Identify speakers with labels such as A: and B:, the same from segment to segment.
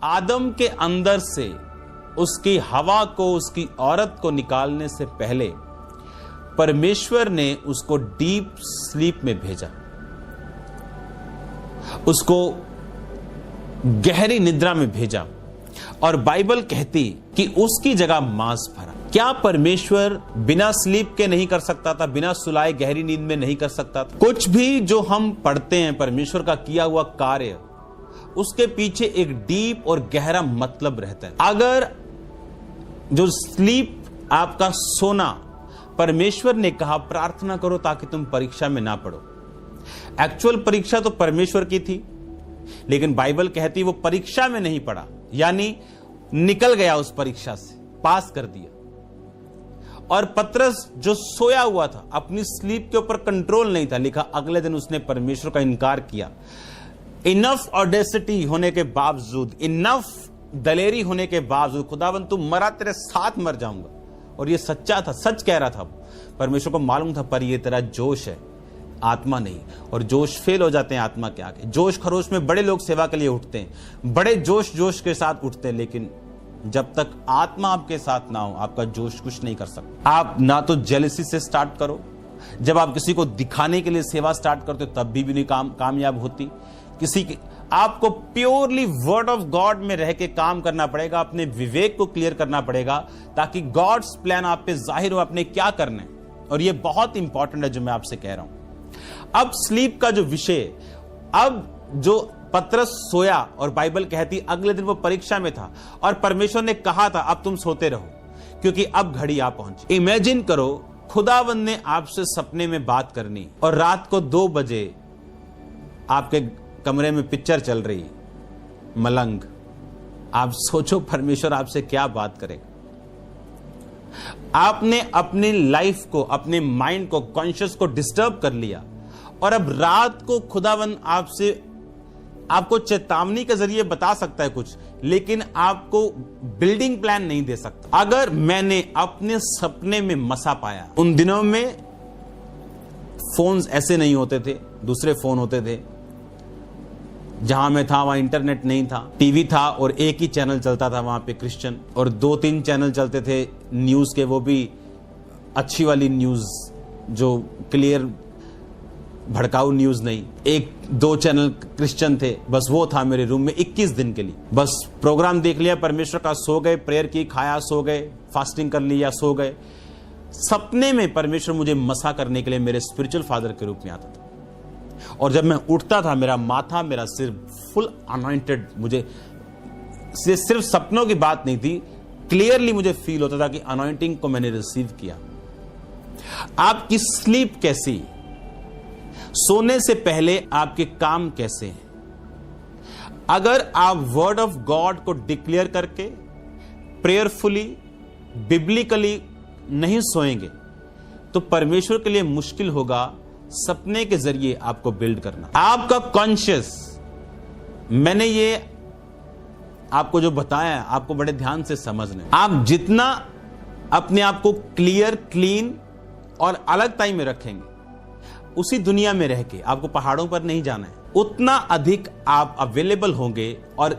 A: आदम के अंदर से उसकी हवा को, उसकी औरत को निकालने से पहले परमेश्वर ने उसको डीप स्लीप में भेजा, उसको गहरी निद्रा में भेजा। और बाइबल कहती कि उसकी जगह मांस भरा। क्या परमेश्वर बिना स्लीप के नहीं कर सकता था? बिना सुलाए गहरी नींद में नहीं कर सकता था? कुछ भी जो हम पढ़ते हैं परमेश्वर का किया हुआ कार्य, उसके पीछे एक डीप और गहरा मतलब रहता है। अगर जो स्लीप, आपका सोना, परमेश्वर ने कहा प्रार्थना करो ताकि तुम परीक्षा में ना पड़ो। एक्चुअल परीक्षा तो परमेश्वर की थी, लेकिन बाइबल कहती वो परीक्षा में नहीं पड़ा, यानी निकल गया उस परीक्षा से, पास कर दिया। और पतरस जो सोया हुआ था, अपनी स्लीप के ऊपर कंट्रोल नहीं था, लिखा अगले दिन उसने परमेश्वर का इनकार किया। इनफ ऑडेसिटी होने के बावजूद, इनफ दलेरी होने के बावजूद, खुदावन तू मरा, तेरे साथ मर जाऊंगा। और ये सच्चा था, सच कह रहा था। परमेश्वर को मालूम था पर ये तेरा जोश है, आत्मा नहीं। और जोश फेल हो जाते हैं आत्मा के आगे। जोश खरोश में बड़े लोग सेवा के लिए उठते हैं, बड़े जोश के साथ उठते हैं, लेकिन जब तक आत्मा आपके साथ ना हो, आपका जोश कुछ नहीं कर सकता। आप ना तो जेलसी से स्टार्ट करो, जब आप किसी को दिखाने के लिए सेवा स्टार्ट करते हो तब भी नहीं कामयाब होती। आपको प्योरली वर्ड ऑफ गॉड में रह के काम करना पड़ेगा, अपने विवेक को क्लियर करना पड़ेगा, ताकि गॉड्स प्लान आप पे जाहिर हो, आपने क्या करना है। और ये बहुत इंपॉर्टेंट है जो मैं आपसे कह रहा हूं। अब स्लीप का जो विषय, अब जो पतरस सोया और बाइबल कहती अगले दिन वो परीक्षा में था और परमेश्वर ने कहा था अब तुम सोते रहो क्योंकि अब घड़ी आ पहुंची। इमेजिन करो खुदावंद ने आपसे सपने में बात करनी और रात को 2 बजे आपके कमरे में पिक्चर चल रही, मलंग। आप सोचो परमेश्वर आपसे क्या बात करेगा। आपने अपनी लाइफ को, अपने माइंड को, कॉन्शियस को डिस्टर्ब कर लिया और अब रात को खुदावन आपको चेतावनी के जरिए बता सकता है कुछ, लेकिन आपको बिल्डिंग प्लान नहीं दे सकता। अगर मैंने अपने सपने में मसा पाया, उन दिनों में फोन्स ऐसे नहीं होते थे, दूसरे फोन होते थे। जहां मैं था वहां इंटरनेट नहीं था, टीवी था और एक ही चैनल चलता था वहां पे क्रिश्चियन, और 2-3 चैनल चलते थे न्यूज के, वो भी अच्छी वाली न्यूज, जो क्लियर भड़काऊ न्यूज नहीं। 1-2 चैनल क्रिश्चियन थे, बस वो था मेरे रूम में 21 दिन के लिए। बस प्रोग्राम देख लिया परमेश्वर का, सो गए, प्रेयर की, खाया, सो गए, फास्टिंग कर लिया, सो गए। सपने में परमेश्वर मुझे मसा करने के लिए मेरे स्पिरिचुअल फादर के रूप में आता था, और जब मैं उठता था मेरा माथा, मेरा सिर फुल अनॉइंटेड। मुझे सिर्फ सपनों की बात नहीं थी, क्लियरली मुझे फील होता था कि अनॉइंटिंग को मैंने रिसीव किया। आपकी स्लीप कैसी, सोने से पहले आपके काम कैसे हैं? अगर आप वर्ड ऑफ गॉड को डिक्लेयर करके प्रेयरफुली, बिब्लिकली नहीं सोएंगे तो परमेश्वर के लिए मुश्किल होगा सपने के जरिए आपको बिल्ड करना। आपका कॉन्शियस, मैंने ये आपको जो बताया आपको बड़े ध्यान से समझना है। आप जितना अपने आप को क्लियर, क्लीन और अलग टाइम में रखेंगे, उसी दुनिया में रह के, आपको पहाड़ों पर नहीं जाना है, उतना अधिक आप अवेलेबल होंगे और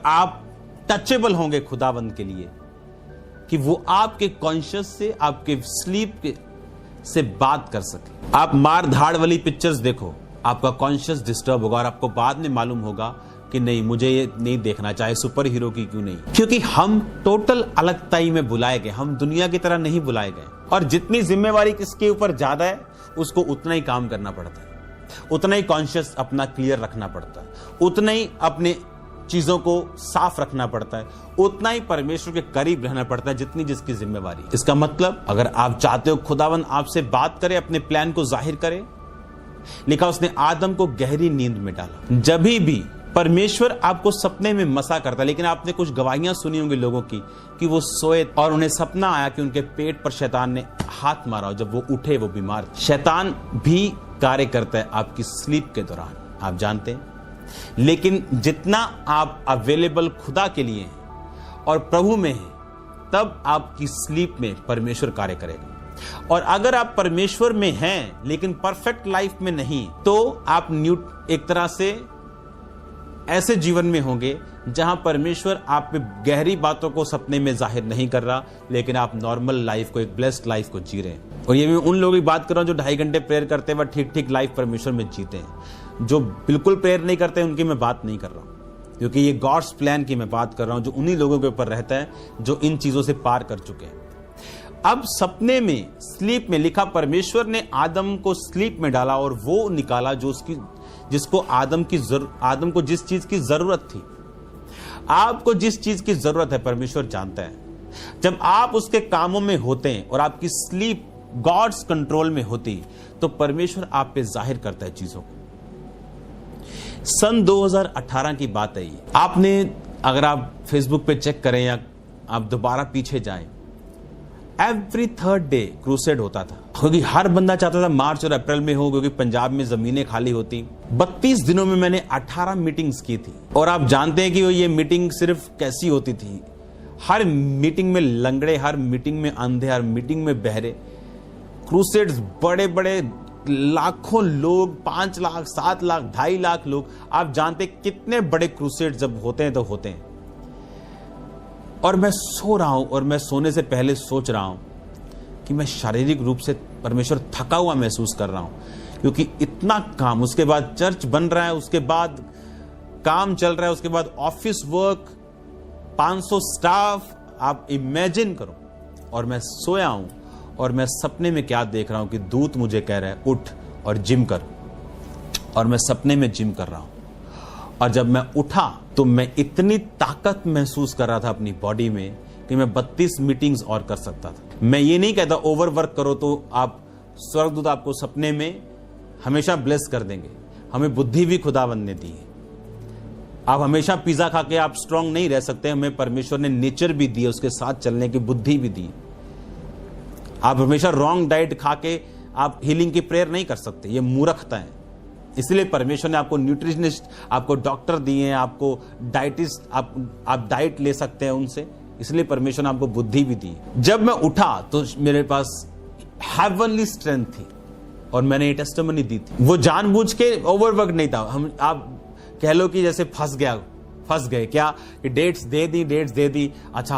A: आप टचेबल होंगे खुदावंद के लिए, कि वो आपके कॉन्शियस से, आपके स्लीप से बात कर सके। आप मार धाड़ वाली पिक्चर्स देखो, आपका कॉन्शियस डिस्टर्ब होगा और आपको बाद में मालूम होगा कि नहीं, मुझे ये नहीं देखना, चाहे सुपर हीरो की क्यों नहीं। क्योंकि हम टोटल अलग टाइम में बुलाए गए, हम दुनिया की तरह नहीं बुलाए गए। और जितनी जिम्मेवारी किसके ऊपर ज्यादा है, उसको उतना ही काम करना पड़ता है, उतना ही कॉन्शियस अपना क्लियर रखना पड़ता है, उतना ही अपने चीजों को साफ रखना पड़ता है, उतना ही परमेश्वर के करीब रहना पड़ता है जितनी जिसकी जिम्मेवारी। इसका मतलब अगर आप चाहते हो खुदावन आपसे बात करे, अपने प्लान को जाहिर करे, लिखा उसने आदम को गहरी नींद में डाला। जब भी परमेश्वर आपको सपने में मसा करता है, लेकिन आपने कुछ गवाहियां सुनी होंगी लोगों की कि वो सोए और उन्हें सपना आया कि उनके पेट पर शैतान ने हाथ मारा, जब वो उठे वो बीमार। शैतान भी कार्य करता है आपकी स्लीप के दौरान, आप जानते हैं। लेकिन जितना आप अवेलेबल खुदा के लिए हैं और प्रभु में हैं, तब आपकी स्लीप में परमेश्वर कार्य करेगा। और अगर आप परमेश्वर में हैं लेकिन परफेक्ट लाइफ में नहीं, तो आप एक तरह से ऐसे जीवन में होंगे जहां परमेश्वर आप पे गहरी बातों को सपने में जाहिर नहीं कर रहा, लेकिन आप नॉर्मल लाइफ को, एक ब्लेस्ड लाइफ को जी रहे हैं। और ये मैं उन लोगों की बात कर रहा हूं जो 2.5 घंटे प्रेयर करते हैं, वह ठीक लाइफ परमेश्वर में जीते हैं। जो बिल्कुल प्रेयर नहीं करते उनकी मैं बात नहीं कर रहा हूं, क्योंकि ये गॉड्स प्लान की मैं बात कर रहा हूं, जो उन्हीं लोगों के ऊपर रहता है जो इन चीजों से पार कर चुके हैं। अब सपने में, स्लीप में लिखा, परमेश्वर ने आदम को स्लीप में डाला और वो निकाला जिसको आदम को जिस चीज की जरूरत थी। आपको जिस चीज की जरूरत है परमेश्वर जानता है। जब आप उसके कामों में होते हैं और आपकी स्लीप गॉड्स कंट्रोल में होती, तो परमेश्वर आप पे जाहिर करता है चीजों को। सन 2018 की बात है ये। आपने, अगर आप फेसबुक पे चेक करें या आप दोबारा पीछे जाएं, एवरी 3rd डे क्रूसेड होता था, क्योंकि हर बंदा चाहता था मार्च और अप्रैल में हो, क्योंकि पंजाब में जमीनें खाली होती। 32 दिनों में मैंने 18 मीटिंग्स की थी। और आप जानते हैं कि ये मीटिंग सिर्फ कैसी होती थी। हर मीटिंग में लंगड़े, हर मीटिंग में अंधे, हर मीटिंग में बहरे। क्रूसेड्स बड़े बड़े, लाखों लोग, 5 लाख, 7 लाख, 2.5 लाख लोग। आप जानते कितने बड़े क्रूसेड जब होते हैं तो होते हैं। और मैं सो रहा हूं और मैं सोने से पहले सोच रहा हूं कि मैं शारीरिक रूप से परमेश्वर थका हुआ महसूस कर रहा हूं, क्योंकि इतना काम, उसके बाद चर्च बन रहा है, उसके बाद काम चल रहा है, उसके बाद ऑफिस वर्क, 500 स्टाफ, आप इमेजिन करो। और मैं सोया हूं और मैं सपने में क्या देख रहा हूं कि दूत मुझे कह रहा है उठ और जिम कर। और मैं सपने में जिम कर रहा हूं। और जब मैं उठा तो मैं इतनी ताकत महसूस कर रहा था अपनी बॉडी में कि मैं 32 मीटिंग्स और कर सकता था। मैं ये नहीं कहता ओवर वर्क करो तो आप, स्वर्गदूत आपको सपने में हमेशा ब्लेस कर देंगे। हमें बुद्धि भी खुदावंद ने दी है। आप हमेशा पिज्जा खा के आप स्ट्रांग नहीं रह सकते। हमें परमेश्वर ने नेचर भी दी है, उसके साथ चलने की बुद्धि भी दी। आप हमेशा रॉन्ग डाइट खा के आप हीलिंग की प्रेयर नहीं कर सकते, ये मूर्खता है। इसलिए परमेश्वर ने आपको न्यूट्रिशनिस्ट, आपको डॉक्टर दिए हैं, आपको डाइटिस्ट, आप डाइट ले सकते हैं उनसे। इसलिए परमेश्वर ने आपको बुद्धि भी दी। जब मैं उठा तो मेरे पास हेवनली स्ट्रेंथ थी और मैंने ये टेस्टिमनी दी थी। वो जानबूझ के ओवरवर्क नहीं था। आप कह लो कि जैसे फंस गए क्या, कि डेट्स दे दी। अच्छा,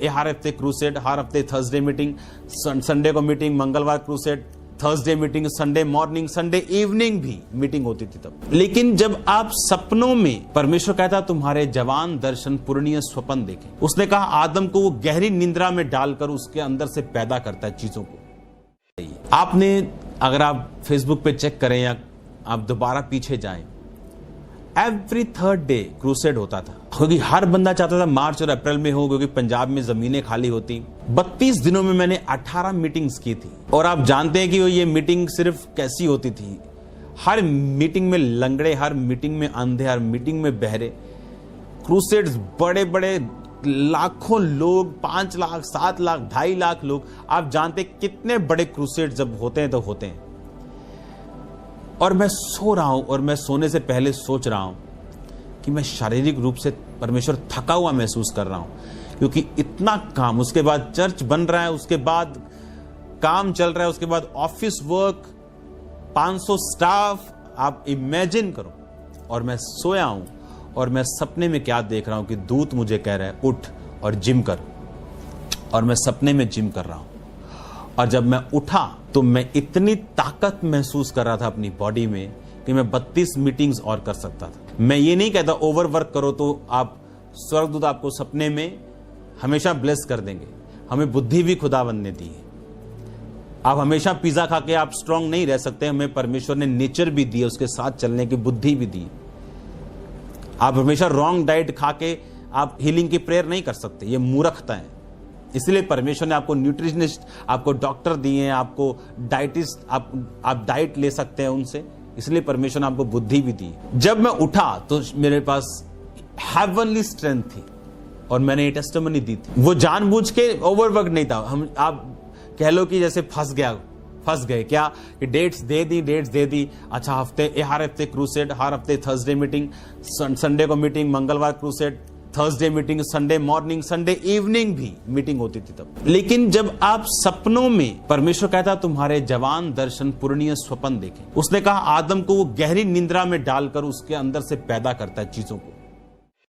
A: हर हफ्ते क्रूसेड, हर हफ्ते थर्सडे मीटिंग, संडे को मीटिंग, मंगलवार crusade, Thursday meeting, Sunday morning, Sunday evening भी मीटिंग होती थी तब। लेकिन जब आप सपनों में, परमेश्वर कहता तुम्हारे जवान दर्शन पूर्णीय स्वप्न देखें। उसने कहा आदम को वो गहरी निंद्रा में डालकर उसके अंदर से पैदा करता है चीजों को। आपने, अगर आप फेसबुक पे चेक करें या आप दोबारा पीछे जाएं, एवरी 3rd डे क्रूसेड होता था, क्योंकि हर बंदा चाहता था मार्च और अप्रैल में हो, क्योंकि पंजाब में जमीनें खाली होती। 32 दिनों में मैंने 18 मीटिंग्स की थी। और आप जानते हैं कि ये मीटिंग सिर्फ कैसी होती थी। हर मीटिंग में लंगड़े, हर मीटिंग में अंधे, हर मीटिंग में बहरे। क्रूसेड्स बड़े बड़े, लाखों लोग, 5 लाख, 7 लाख, 2.5 लाख लोग। आप जानते कितने बड़े क्रूसेड जब होते हैं तो होते हैं। और मैं सो रहा हूं और मैं सोने से पहले सोच रहा हूं कि मैं शारीरिक रूप से परमेश्वर थका हुआ महसूस कर रहा हूं, क्योंकि इतना काम, उसके बाद चर्च बन रहा है, उसके बाद काम चल रहा है, उसके बाद ऑफिस वर्क, 500 स्टाफ, आप इमेजिन करो। और मैं सोया हूं और मैं सपने में क्या देख रहा हूं कि दूत मुझे कह रहा है उठ और जिम कर। और मैं सपने में जिम कर रहा हूं। और जब मैं उठा तो मैं इतनी ताकत महसूस कर रहा था अपनी बॉडी में कि मैं 32 मीटिंग्स और कर सकता था। मैं ये नहीं कहता ओवर वर्क करो तो आप, स्वर्गदूत आपको सपने में हमेशा ब्लेस कर देंगे। हमें बुद्धि भी खुदावंद ने दी है। आप हमेशा पिज्जा खा के आप स्ट्रांग नहीं रह सकते। हमें परमेश्वर ने नेचर भी दी है, उसके साथ चलने की बुद्धि भी दी। आप हमेशा रॉन्ग डाइट खा के आप हीलिंग की प्रेयर नहीं कर सकते, ये मूर्खता है। इसलिए परमेश्वर ने आपको न्यूट्रिशनिस्ट, आपको डॉक्टर दिए हैं, आपको डाइटिस्ट, आप डाइट ले सकते हैं उनसे। इसलिए परमेश्वर ने आपको बुद्धि भी दी। जब मैं उठा तो मेरे पास हेवनली स्ट्रेंथ थी और मैंने ये टेस्टिमनी दी थी। वो जानबूझ के ओवरवर्क नहीं था। आप कह लो कि जैसे फंस गए क्या, कि डेट्स दे दी। अच्छा, हर हफ्ते क्रूसेड, हर हफ्ते थर्सडे मीटिंग, संडे को मीटिंग, मंगलवार crusade, Thursday meeting, Sunday morning, Sunday evening भी मीटिंग होती थी तब। लेकिन जब आप सपनों में, परमेश्वर कहता तुम्हारे जवान दर्शन पूर्णीय स्वप्न देखें। उसने कहा आदम को वो गहरी निंद्रा में डालकर उसके अंदर से पैदा करता है चीजों को।